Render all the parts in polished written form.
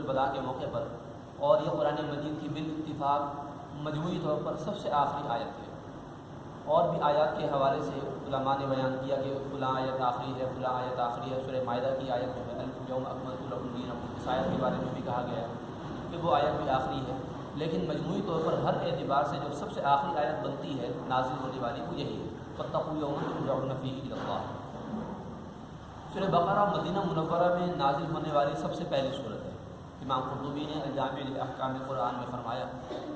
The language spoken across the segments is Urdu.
الوداع کے موقع پر، اور یہ قرآن مجید کی بالاتفاق مجموعی طور پر سب سے آخری آیت ہے۔ اور بھی آیات کے حوالے سے علماء نے بیان کیا کہ فلاں آیت آخری ہے، فلاں آیت آخری ہے۔ سورہ مائدہ کی آیت جو ہے الیوم اکملت لکم دینکم، اس آیت کے بارے میں بھی کہا گیا ہے کہ وہ آیت بھی آخری ہے، لیکن مجموعی طور پر ہر اعتبار سے جو سب سے آخری آیت بنتی ہے نازل ہونے والی وہ یہی ہے، فاتقوا یوما ترجعون فیہ الی اللہ۔ سورہ بقرہ مدینہ منورہ میں نازل ہونے والی سب سے پہلی صورت ہے۔ امام قرطبی نے الجامع لاحکام قرآن میں فرمایا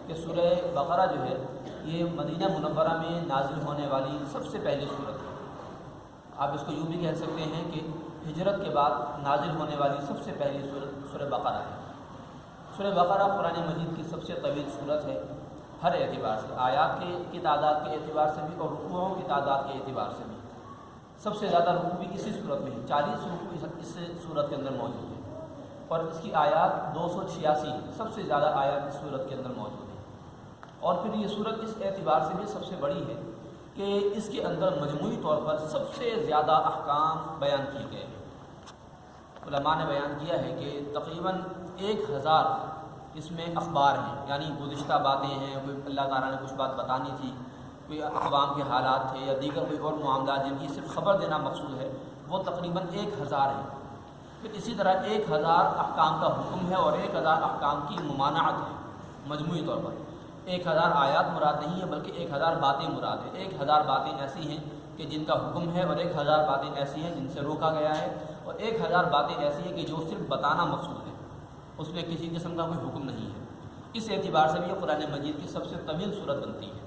کہ سورہ بقرہ جو ہے یہ مدینہ منورہ میں نازل ہونے والی سب سے پہلی صورت ہے۔ آپ اس کو یوں بھی کہہ سکتے ہیں کہ ہجرت کے بعد نازل ہونے والی سب سے پہلی صورت سورہ بقرہ ہے۔ سورہ بقرہ قرآن مجید کی سب سے طویل صورت ہے ہر اعتبار سے، آیات کی تعداد کے اعتبار سے بھی اور رکوعوں کی تعداد کے اعتبار سے بھی۔ سب سے زیادہ رکوع بھی اسی صورت میں ہے، 40 رکوع اس صورت کے اندر موجود ہیں، اور اس کی آیات 286 ہیں، سب سے زیادہ آیات اس صورت کے اندر موجود ہیں۔ اور پھر یہ صورت اس اعتبار سے بھی سب سے بڑی ہے کہ اس کے اندر مجموعی طور پر سب سے زیادہ احکام بیان کیے گئے ہیں۔ علماء نے بیان کیا ہے کہ تقریباً 1000 اس میں اخبار ہیں، یعنی گزشتہ باتیں ہیں، کوئی اللہ تعالیٰ نے کچھ بات بتانی تھی، کوئی اقوام کے حالات تھے یا دیگر کوئی اور معاملات جن کی صرف خبر دینا مقصود ہے، وہ تقریباً 1000 ہیں۔ پھر اسی طرح 1000 احکام کا حکم ہے اور 1000 احکام کی ممانعت ہے۔ مجموعی طور پر 1000 آیات مراد نہیں ہے بلکہ 1000 باتیں مراد ہیں۔ 1000 باتیں ایسی ہیں کہ جن کا حکم ہے، اور 1000 باتیں ایسی ہیں جن سے روکا گیا ہے، اور 1000 باتیں ایسی ہیں کہ جو صرف بتانا مقصود ہے، اس میں کسی قسم کا کوئی حکم نہیں ہے۔ اس اعتبار سے بھی یہ قرآن مجید کی سب سے طویل صورت بنتی ہے۔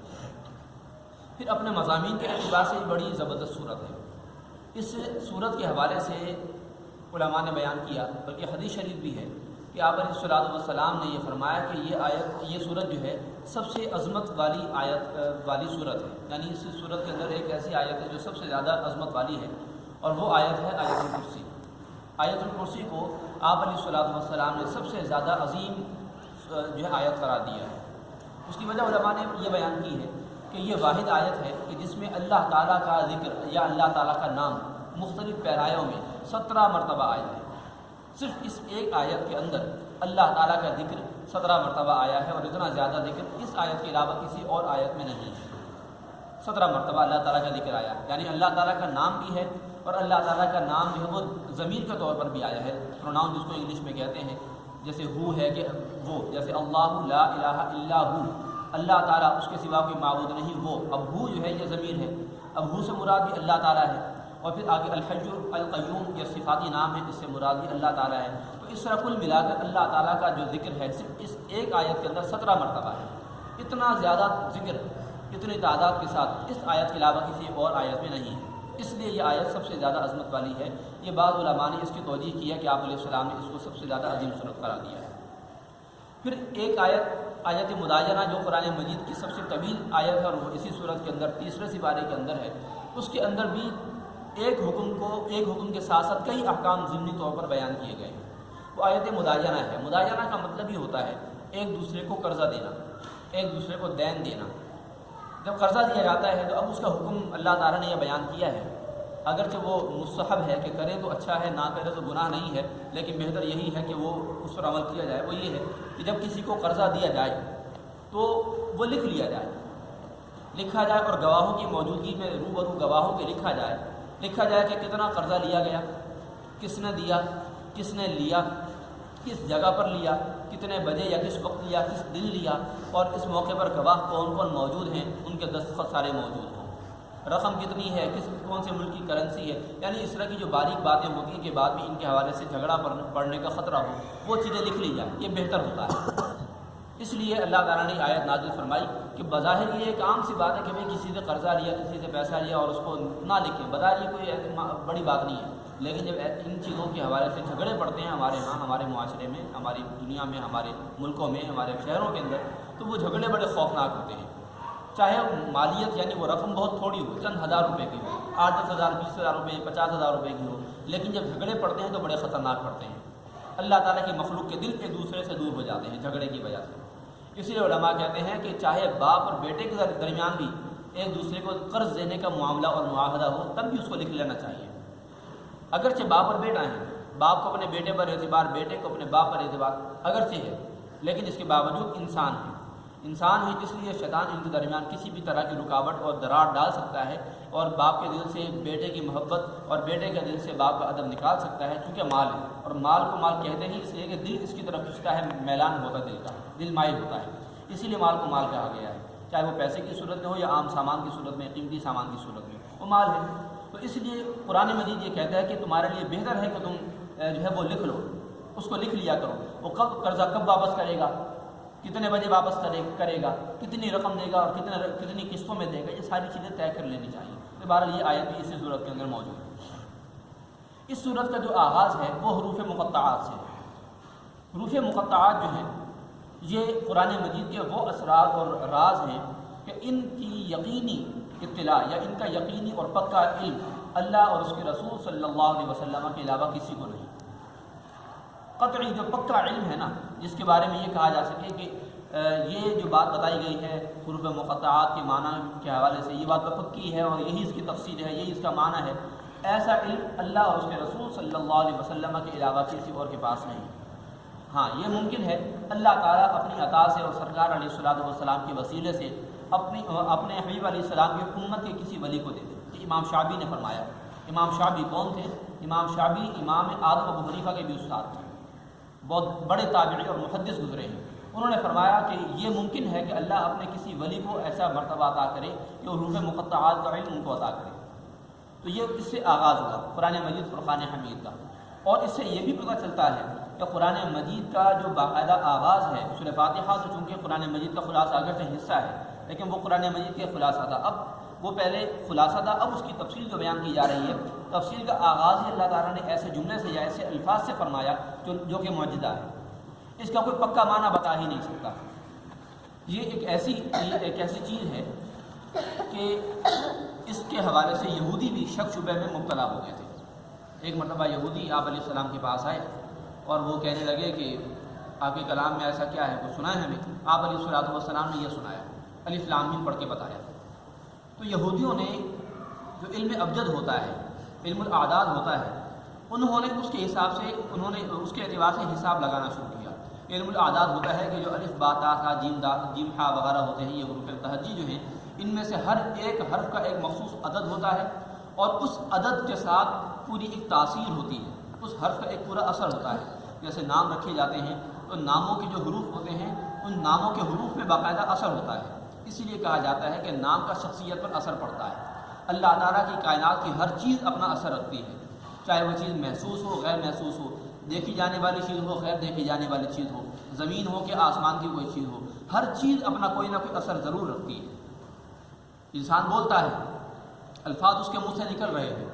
پھر اپنے مضامین کے اعتبار سے یہ بڑی زبردست صورت ہے۔ اس صورت کے حوالے سے علماء نے بیان کیا، بلکہ حدیث شریف بھی ہے کہ آپ علیہ الصلوۃ والسلام نے یہ فرمایا کہ یہ صورت جو ہے سب سے عظمت والی والی صورت ہے، یعنی اس صورت کے اندر ایک ایسی آیت ہے جو سب سے زیادہ عظمت والی ہے، اور وہ آیت ہے آیت الکرسی۔ آیت الکرسی کو آپ علیہ الصلوۃ والسلام نے سب سے زیادہ عظیم جو ہے آیت قرار دیا ہے۔ اس کی وجہ علماء نے یہ بیان کی ہے کہ یہ واحد آیت ہے کہ جس میں اللہ تعالیٰ کا ذکر یا اللہ تعالیٰ کا نام مختلف پیرایوں میں 17 مرتبہ آیا ہے۔ صرف اس ایک آیت کے اندر اللہ تعالیٰ کا ذکر 17 مرتبہ آیا ہے، اور اتنا زیادہ ذکر اس آیت کے علاوہ کسی اور آیت میں نہیں ہے۔ 17 مرتبہ اللہ تعالیٰ کا ذکر آیا ہے، یعنی اللہ تعالیٰ کا نام بھی ہے، اور اللہ تعالیٰ کا نام جو ہے وہ ضمیر کے طور پر بھی آیا ہے، پروناؤن جس کو انگلش میں کہتے ہیں، جیسے ہو ہے کہ وہ، جیسے اللہ لا الہ الا ہو، اللہ تعالیٰ اس کے سوا کوئی معبود نہیں وہ، اب ہو جو ہے یہ ضمیر ہے، اب ہو سے مراد بھی اللہ تعالیٰ ہے، اور پھر آگے الحی القیوم یہ صفاتی نام ہے، اس سے مراد بھی اللہ تعالیٰ ہے۔ تو اس طرح کل ملا کر اللہ تعالیٰ کا جو ذکر ہے صرف اس ایک آیت کے اندر 17 مرتبہ ہے۔ اتنا زیادہ ذکر اتنی تعداد کے ساتھ اس آیت کے علاوہ کسی اور آیت میں نہیں ہے، اس لیے یہ آیت سب سے زیادہ عظمت والی ہے۔ یہ بعض علماء نے اس کی توجیہ کی ہے کہ آپ علیہ السلام نے اس کو سب سے زیادہ عظیم صورت قرار دیا ہے۔ پھر ایک آیت مدینہ جو قرآن مجید کی سب سے طویل آیت ہے، اور وہ اسی صورت کے اندر تیسرے سپارے کے اندر ہے، اس کے اندر بھی ایک حکم کے ساتھ ساتھ کئی احکام ضمنی طور پر بیان کیے گئے ہیں۔ وہ آیت مدینہ ہے۔ مدینہ کا مطلب یہ ہوتا ہے ایک دوسرے کو قرضہ دینا، ایک دوسرے کو دین دینا۔ جب قرضہ دیا جاتا ہے تو اب اس کا حکم اللہ تعالیٰ نے یہ بیان کیا ہے، اگرچہ وہ مستحب ہے کہ کرے تو اچھا ہے، نہ کرے تو گناہ نہیں ہے، لیکن بہتر یہی ہے کہ وہ اس پر عمل کیا جائے۔ وہ یہ ہے کہ جب کسی کو قرضہ دیا جائے تو وہ لکھ لیا جائے، لکھا جائے، اور گواہوں کی موجودگی میں روبرو گواہوں کے لکھا جائے کہ کتنا قرضہ لیا گیا، کس نے دیا، کس نے لیا، کس جگہ پر لیا، کتنے بجے یا کس وقت لیا، کس دن لیا، اور اس موقع پر گواہ کون کون موجود ہیں، ان کے دستخط سارے موجود ہوں، رقم کتنی ہے، کون سے ملک کی کرنسی ہے، یعنی اس طرح کی جو باریک باتیں ہوتی ہیں کہ بعد میں ان کے حوالے سے جھگڑا پڑنے کا خطرہ ہو، وہ چیزیں لکھ لی جائیں، یہ بہتر ہوتا ہے۔ اس لیے اللہ تعالیٰ نے آیت نازل فرمائی کہ بظاہر یہ ایک عام سی بات ہے کہ میں کسی سے قرضہ لیا، کسی سے پیسہ لیا اور اس کو نہ لکھیں، بظاہر یہ کوئی بڑی بات نہیں ہے، لیکن جب ان چیزوں کے حوالے سے جھگڑے پڑتے ہیں ہمارے ہاں، ہمارے معاشرے میں، ہماری دنیا میں، ہمارے ملکوں میں، ہمارے شہروں کے اندر، تو وہ جھگڑے بڑے خوفناک ہوتے ہیں، چاہے مالیت یعنی وہ رقم بہت تھوڑی ہو، چند ہزار روپے کی ہو، 8-10 ہزار، 20 ہزار روپے، 50 ہزار روپے کی ہو، لیکن جب جھگڑے پڑتے ہیں تو بڑے خطرناک پڑتے ہیں۔ اللہ تعالیٰ کی مخلوق کے دل ایک دوسرے سے دور ہو جاتے ہیں جھگڑے کی وجہ سے۔ اس لیے علماء کہتے ہیں کہ چاہے باپ اور بیٹے کے درمیان بھی ایک دوسرے کو قرض دینے کا معاملہ اور معاہدہ ہو، تب بھی اس کو لکھ لینا چاہیے۔ اگرچہ باپ اور بیٹا ہیں باپ کو اپنے بیٹے پر اعتبار، بیٹے کو اپنے باپ پر اعتبار اگرچہ ہے، لیکن اس کے باوجود انسان ہے، انسان ہے، اس لیے شیطان ان کے درمیان کسی بھی طرح کی رکاوٹ اور دراڑ ڈال سکتا ہے، اور باپ کے دل سے بیٹے کی محبت اور بیٹے کے دل سے باپ کا ادب نکال سکتا ہے، چونکہ مال ہے، اور مال کو مال کہتے ہیں اس لیے کہ دل اس کی طرف کھنچتا ہے، میلان ہوتا ہے دل کا، دل مائل ہوتا ہے، اسی لیے مال کو مال کہا گیا ہے، چاہے وہ پیسے کی صورت میں ہو یا عام سامان کی صورت میں، قیمتی سامان کی صورت میں، وہ مال ہے۔ تو اس لیے قرآن مجید یہ کہتا ہے کہ تمہارے لیے بہتر ہے کہ تم جو ہے وہ لکھ لو، اس کو لکھ لیا کرو، وہ قرضہ کب واپس کرے گا، کتنے بجے واپس کرے گا، کتنی رقم دے گا اور کتنی قسطوں میں دے گا، یہ ساری چیزیں طے کر لینی چاہیے۔ تو بہرحال یہ آیت بھی اسی صورت کے اندر موجود ہے۔ اس صورت کا جو آغاز ہے وہ حروف مقطعات سے ہے۔ حروف مقطعات جو ہیں یہ قرآن مجید کے وہ اسرار اور راز ہیں کہ ان کی یقینی اطلاع یا ان کا یقینی اور پکا علم اللہ اور اس کے رسول صلی اللہ علیہ وسلم کے علاوہ کسی کو نہیں۔ قطعی جو پکا علم ہے نا، جس کے بارے میں یہ کہا جا سکے کہ یہ جو بات بتائی گئی ہے حروف مقطعات کے معنی کے حوالے سے، یہ بات پکی ہے اور یہی اس کی تفسیر ہے، یہی اس کا معنی ہے، ایسا علم اللہ اور اس کے رسول صلی اللہ علیہ وسلم کے علاوہ کسی اور کے پاس نہیں۔ ہاں یہ ممکن ہے اللہ تعالیٰ اپنی عطا سے اور سرکار علیہ الصلوۃ والسلام کے وسیلے سے اپنے حبیب علیہ السلام کی امت کے کسی ولی کو دے دے، کہ امام شعبی نے فرمایا۔ امام شعبی کون تھے؟ امام شعبی امام اعظم ابو حنیفہ کے بھی استاد تھے، بہت بڑے تابعی اور محدث گزرے ہیں۔ انہوں نے فرمایا کہ یہ ممکن ہے کہ اللہ اپنے کسی ولی کو ایسا مرتبہ عطا کرے کہ وہ حروف مقطعات کا علم ان کو عطا کرے۔ تو یہ اس سے آغاز ہوا قرآن مجید فرقان حمید کا، اور اس سے یہ بھی پتہ چلتا ہے کہ قرآن مجید کا جو باقاعدہ آغاز ہے، سورہ فاتحہ تو چونکہ قرآن مجید کا خلاصہ اگرچہ حصہ ہے لیکن وہ قرآن مجید کے خلاصہ تھا، اب وہ پہلے خلاصہ تھا، اب اس کی تفصیل جو بیان کی جا رہی ہے، تفصیل کا آغاز ہی اللہ تعالیٰ نے ایسے جملے سے یا ایسے الفاظ سے فرمایا جو کہ معجزہ ہے، اس کا کوئی پکا معنی بتا ہی نہیں سکتا۔ یہ ایک ایسی چیز ہے کہ اس کے حوالے سے یہودی بھی شک شبہ میں مبتلا ہو گئے تھے۔ ایک مرتبہ یہودی آپ علیہ السلام کے پاس آئے اور وہ کہنے لگے کہ آپ کے کلام میں ایسا کیا ہے، کچھ سنائے ہمیں۔ آپ علیہ الصلوۃ والسلام نے یہ سنایا، الف لام میم پڑھ کے بتایا۔ تو یہودیوں نے جو علم ابجد ہوتا ہے، علم الاعداد ہوتا ہے، انہوں نے اس کے حساب سے اس کے اعتبار سے حساب لگانا شروع کیا۔ علم الاعداد ہوتا ہے کہ جو الف با تا تھا جیم ہا وغیرہ ہوتے ہیں، یہ حروف تہجی جو ہیں، ان میں سے ہر ایک حرف کا ایک مخصوص عدد ہوتا ہے، اور اس عدد کے ساتھ پوری ایک تاثیر ہوتی ہے، اس حرف کا ایک پورا اثر ہوتا ہے۔ جیسے نام رکھے جاتے ہیں تو ناموں کے جو حروف ہوتے ہیں ان ناموں کے حروف میں باقاعدہ اثر ہوتا ہے، اسی لیے کہا جاتا ہے کہ نام کا شخصیت پر اثر پڑتا ہے۔ اللہ تعالیٰ کی کائنات کی ہر چیز اپنا اثر رکھتی ہے، چاہے وہ چیز محسوس ہو غیر محسوس ہو، دیکھی جانے والی چیز ہو غیر دیکھی جانے والی چیز ہو، زمین ہو کہ آسمان کی کوئی چیز ہو، ہر چیز اپنا کوئی نہ کوئی اثر ضرور رکھتی ہے۔ انسان بولتا ہے، الفاظ اس کے منہ سے نکل رہے ہیں،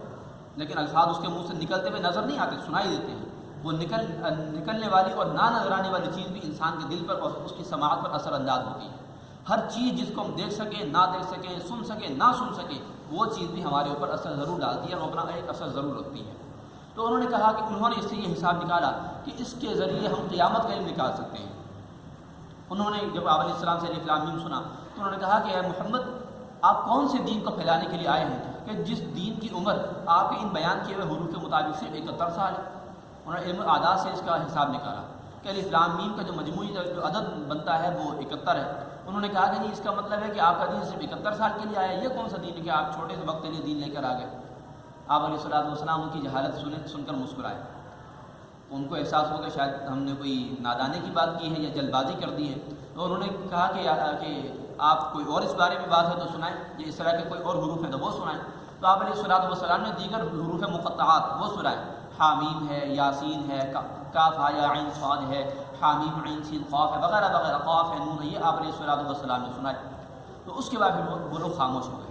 لیکن الفاظ اس کے منہ سے نکلتے ہوئے نظر نہیں آتے، سنائی دیتے ہیں۔ وہ نکلنے والی اور نہ نظر آنے والی چیز بھی انسان کے دل پر اور اس کی سماعت پر اثر انداز ہوتی ہے۔ ہر چیز جس کو ہم دیکھ سکیں، نہ دیکھ سکیں، سن سکیں، نہ سن سکیں، وہ چیز بھی ہمارے اوپر اثر ضرور ڈالتی ہے اور اپنا ایک اثر ضرور رکھتی ہے۔ تو انہوں نے کہا کہ انہوں نے اس سے یہ حساب نکالا کہ اس کے ذریعے ہم قیامت کا علم نکال سکتے ہیں۔ انہوں نے جب آپ علیہ السلام سے الف لام میم سنا تو انہوں نے کہا کہ اے محمد، آپ کون سے دین کو پھیلانے کے لیے آئے ہیں کہ جس دین کی عمر آپ کے ان بیان کیے ہوئے حروف کے مطابق سے 71 سال ہے؟ انہوں نے علم اعداد سے اس کا حساب نکالا کہ الف لام میم کا جو مجموعی جو عدد بنتا ہے وہ 71 ہے۔ انہوں نے کہا کہ نہیں، اس کا مطلب ہے کہ آپ کا دین صرف 71 سال کے لیے آیا، یہ کون سا دین ہے کہ آپ چھوٹے سے وقت کے لیے دین لے کر آ گئے؟ آپ علیہ الصلوۃ والسلام ان کی جہالت سن کر مسکرائے۔ ان کو احساس ہو کہ شاید ہم نے کوئی نادانے کی بات کی ہے یا جلد بازی کر دی ہے، تو انہوں نے کہا کہ آپ کوئی اور اس بارے میں بات ہے تو سنائیں، یہ اس طرح کے کوئی اور حروف ہیں تو وہ سنائیں۔ تو آپ علیہ الصلوۃ والسلام نے دیگر حروف مقطعات وہ سنائے، حامیم ہے، یاسین ہے، کاف ہا یا عین صاد ہے، حامیم عین سین قاف ہے، وغیرہ وغیرہ، قاف ہے، نون ہے، یہ آپ علیہ الصلوۃ والسلام نے سنائے۔ تو اس کے بعد پھر وہ لوگ خاموش ہو گئے،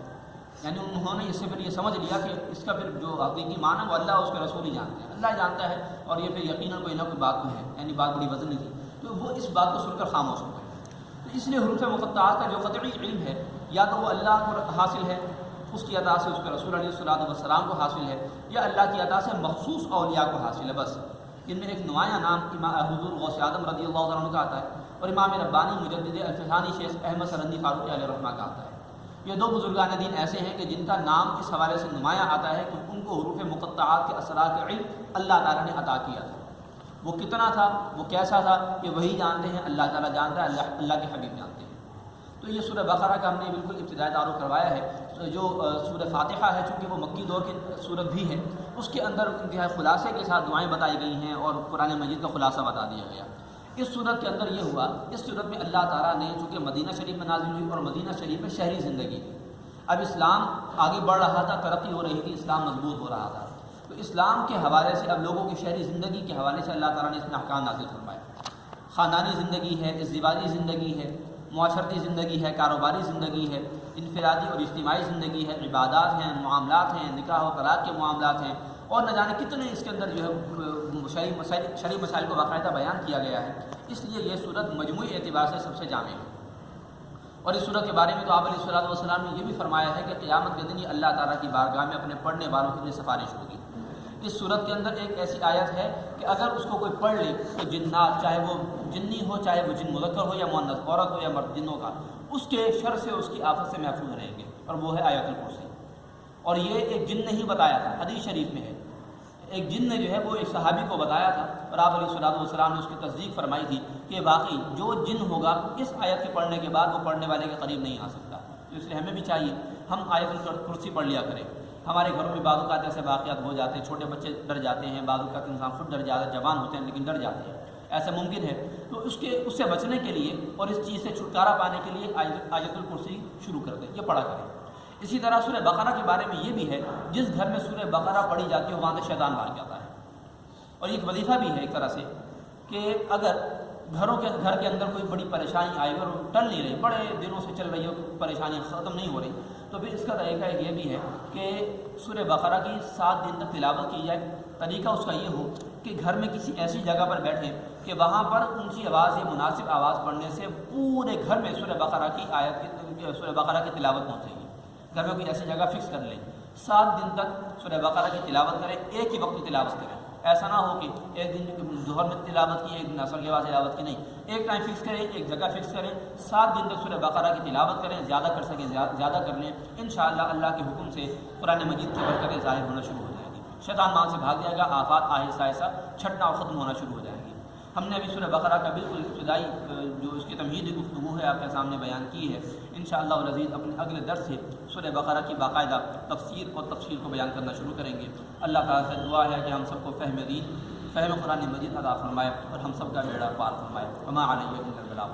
یعنی انہوں نے اس سے پھر یہ سمجھ لیا کہ اس کا پھر جو حقیقی معنی وہ اللہ اور اس کے رسول ہی جانتے ہیں، اللہ جانتا ہے، اور یہ پھر یقیناً کوئی نہ کوئی بات ہے، یعنی بات بڑی وزنی تھی، تو وہ اس بات کو سن کر خاموش ہو گئے۔ تو اس لیے حروف مقطعات کا جو قطعی علم ہے، یا تو وہ اللہ کو حاصل ہے، اس کی عطا سے اس کے رسول علیہ الصلوۃ والسلام کو حاصل ہے، یا اللہ کی عطا سے مخصوص اولیاء کو حاصل ہے بس۔ ان میں ایک نمایاں نام حضور غوث اعظم رضی اللہ عنہ کا آتا ہے، اور امام ربانی مجدد الفسانی شیخ احمد سرندی فاروقی علیہ رحمہ کا آتا ہے۔ یہ دو بزرگان دین ایسے ہیں کہ جن کا نام اس حوالے سے نمایاں آتا ہے کہ ان کو حروف مقطعات کے اثرات کا علم اللہ تعالیٰ نے عطا کیا تھا۔ وہ کتنا تھا، وہ کیسا تھا، یہ وہی جانتے ہیں، اللہ تعالیٰ جانتا ہے، اللہ کے حبیب جانتے ہیں۔ تو یہ سورہ بقرہ کا ہم نے بالکل ابتدائی تعارف کروایا ہے۔ جو سورہ فاتحہ ہے، چونکہ وہ مکی دور کی سورت بھی ہے، اس کے اندر انتہائی خلاصے کے ساتھ دعائیں بتائی گئی ہیں اور قرآن مجید کا خلاصہ بتا دیا گیا۔ اس صورت کے اندر یہ ہوا، اس صورت میں اللہ تعالیٰ نے چونکہ مدینہ شریف میں نازل ہوئی اور مدینہ شریف میں شہری زندگی تھی، اب اسلام آگے بڑھ رہا تھا، ترقی ہو رہی تھی، اسلام مضبوط ہو رہا تھا، تو اسلام کے حوالے سے اب لوگوں کی شہری زندگی کے حوالے سے اللہ تعالیٰ نے اس میں احکام نازل فرمائے۔ خاندانی زندگی ہے، ازدواجی زندگی ہے، معاشرتی زندگی ہے، کاروباری زندگی ہے، انفرادی اور اجتماعی زندگی ہے، عبادات ہیں، معاملات ہیں، نکاح و طلاق کے معاملات ہیں، اور نہ جانے کتنے اس کے اندر جو ہے شرعی مسائل کو باقاعدہ بیان کیا گیا ہے۔ اس لیے یہ صورت مجموعی اعتبار سے سب سے جامع ہے۔ اور اس صورت کے بارے میں تو آپ علیہ السلام نے یہ بھی فرمایا ہے کہ قیامت کے دن یہ اللہ تعالیٰ کی بارگاہ میں اپنے پڑھنے والوں کے لیے سفارش ہوگی۔ اس صورت کے اندر ایک ایسی آیت ہے کہ اگر اس کو کوئی پڑھ لے تو جنات، چاہے وہ جنی ہو، چاہے وہ جن مذکر ہو یا مؤنث، عورت ہو یا مرد، جنوں کا، اس کے شر سے، اس کی آفت سے محفوظ رہیں گے، اور وہ ہے آیت الکرسی۔ اور یہ ایک جن نے ہی بتایا تھا، حدیث شریف میں ہے، ایک جن نے جو ہے وہ ایک صحابی کو بتایا تھا، اور آپ علیہ السلام نے اس کی تصدیق فرمائی تھی کہ واقعی جو جن ہوگا اس آیت کے پڑھنے کے بعد وہ پڑھنے والے کے قریب نہیں آ سکتا۔ تو اس لیے ہمیں بھی چاہیے ہم آیت الکرسی پڑھ لیا کریں۔ ہمارے گھروں میں بعض اوقات ایسے واقعات ہو جاتے ہیں، چھوٹے بچے ڈر جاتے ہیں، بعض اوقات انسان خود ڈر جاتا ہے، جوان ہوتے ہیں لیکن ڈر جاتے ہیں، ایسا ممکن ہے، تو اس سے بچنے کے لیے اور اس چیز سے چھٹکارا پانے کے لیے آیت الکرسی شروع کر دیں، یہ پڑھا کریں۔ اسی طرح سورہ بقرہ کے بارے میں یہ بھی ہے، جس گھر میں سورہ بقرہ پڑھی جاتی ہے وہاں سے شیطان بھاگ جاتا ہے۔ اور یہ ایک وظیفہ بھی ہے ایک طرح سے کہ اگر گھر کے اندر کوئی بڑی پریشانی آئی اور ٹل نہیں رہی، بڑے دنوں سے چل رہی ہو، پریشانیاں ختم نہیں ہو رہی، تو پھر اس کا طریقہ یہ بھی ہے کہ سورہ بقرہ کی 7 دن تک تلاوت کی جائے۔ طریقہ اس کا یہ ہو کہ گھر میں کسی ایسی جگہ پر بیٹھیں کہ وہاں پر اونچی آواز یا مناسب آواز پڑھنے سے پورے گھر میں سورہ بقرہ کی تلاوت پہنچے گی۔ گھر میں کوئی ایسی جگہ فکس کر لیں، 7 دن تک سورہ بقرہ کی تلاوت کریں، ایک ہی وقت میں تلاوت کریں۔ ایسا نہ ہو کہ ایک دن ظہر میں تلاوت کی، ایک دن عصر کے بعد تلاوت کی، نہیں، ایک ٹائم فکس کریں، ایک جگہ فکس کریں، 7 دن تک سورہ بقرہ کی تلاوت کریں، زیادہ کر سکیں زیادہ کر لیں، انشاءاللہ اللہ کے حکم سے قرآن مجید کی برکتیں ظاہر ہونا شروع ہو جائیں گی، شیطان وہاں سے بھاگ جائے گا، آفات آہستہ آہستہ چھٹنا اور ختم ہونا شروع ہو جائیں گی۔ ہم نے ابھی سورہ بقرہ کا بالکل ابتدائی جو اس کی تمہیدی گفتگو ہے آپ کے سامنے بیان کی ہے۔ انشاءاللہ العزیز اپنے اگلے درس سے سورہ بقرہ کی باقاعدہ تفسیر اور تفصیل کو بیان کرنا شروع کریں گے۔ اللہ تعالیٰ سے دعا ہے کہ ہم سب کو فہم دین، فہم قرآن مجید عطا فرمائے اور ہم سب کا بیڑا پار فرمائے۔ وما علیہ الا البلاغ۔